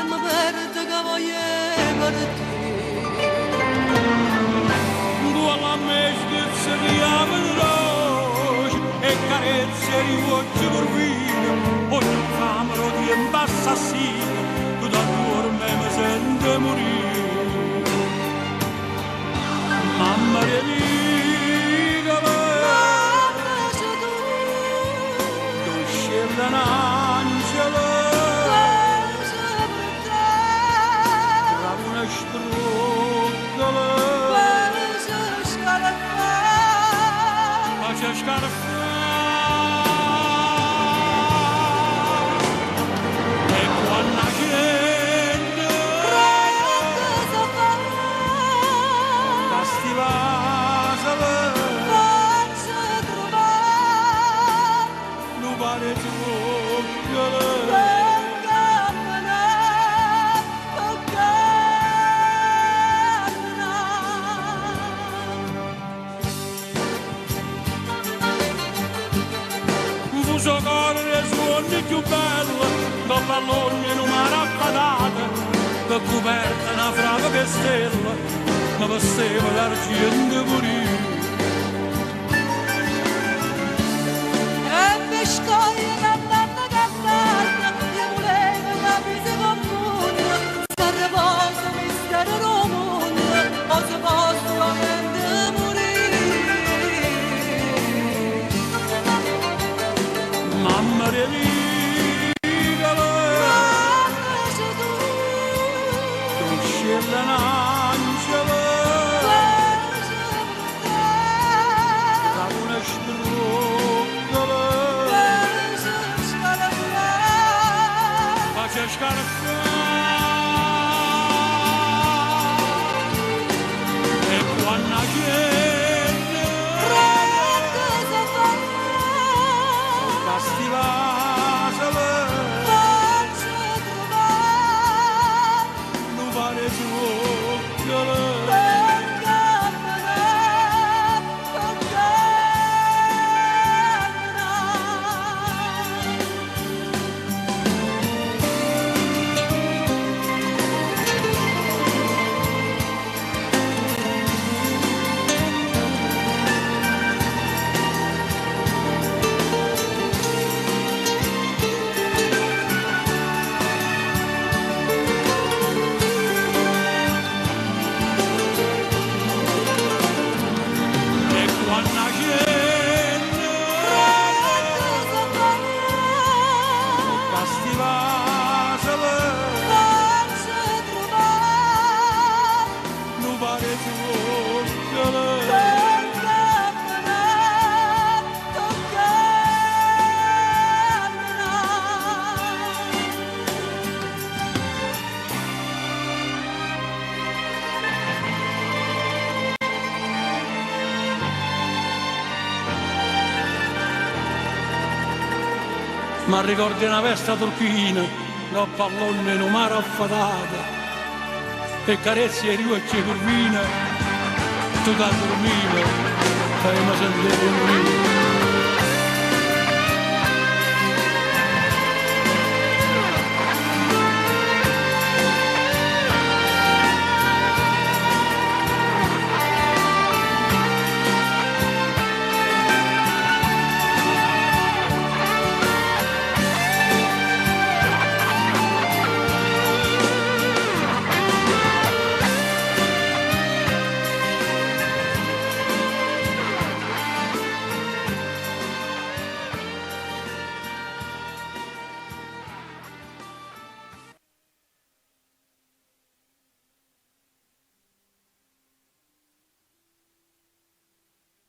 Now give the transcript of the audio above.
mi perde che voglio per te. Tu alla meschezza di avenroce e carezze di voce corvina, ogni camera di ambassassina, tu da dorme mi sente morire. Mamma mia, Mamma c'è tu scende un angelo, tra una struttola, faccia scarafare. E quando la gente non vale più. Fuso corre suoni più bello, da pallone in una raffatata, da coperta una frava che stella, ma passeva l'argento pure. Mamma mia, tu scende un angelo, da una struttola, faccia scarafare. E quando la gente stivasole non vale più. Ma ricordi una festa turchina, da pallone in un mare affatata, e carezze e riucce curvina, tu da dormire, fai ma sentire morire.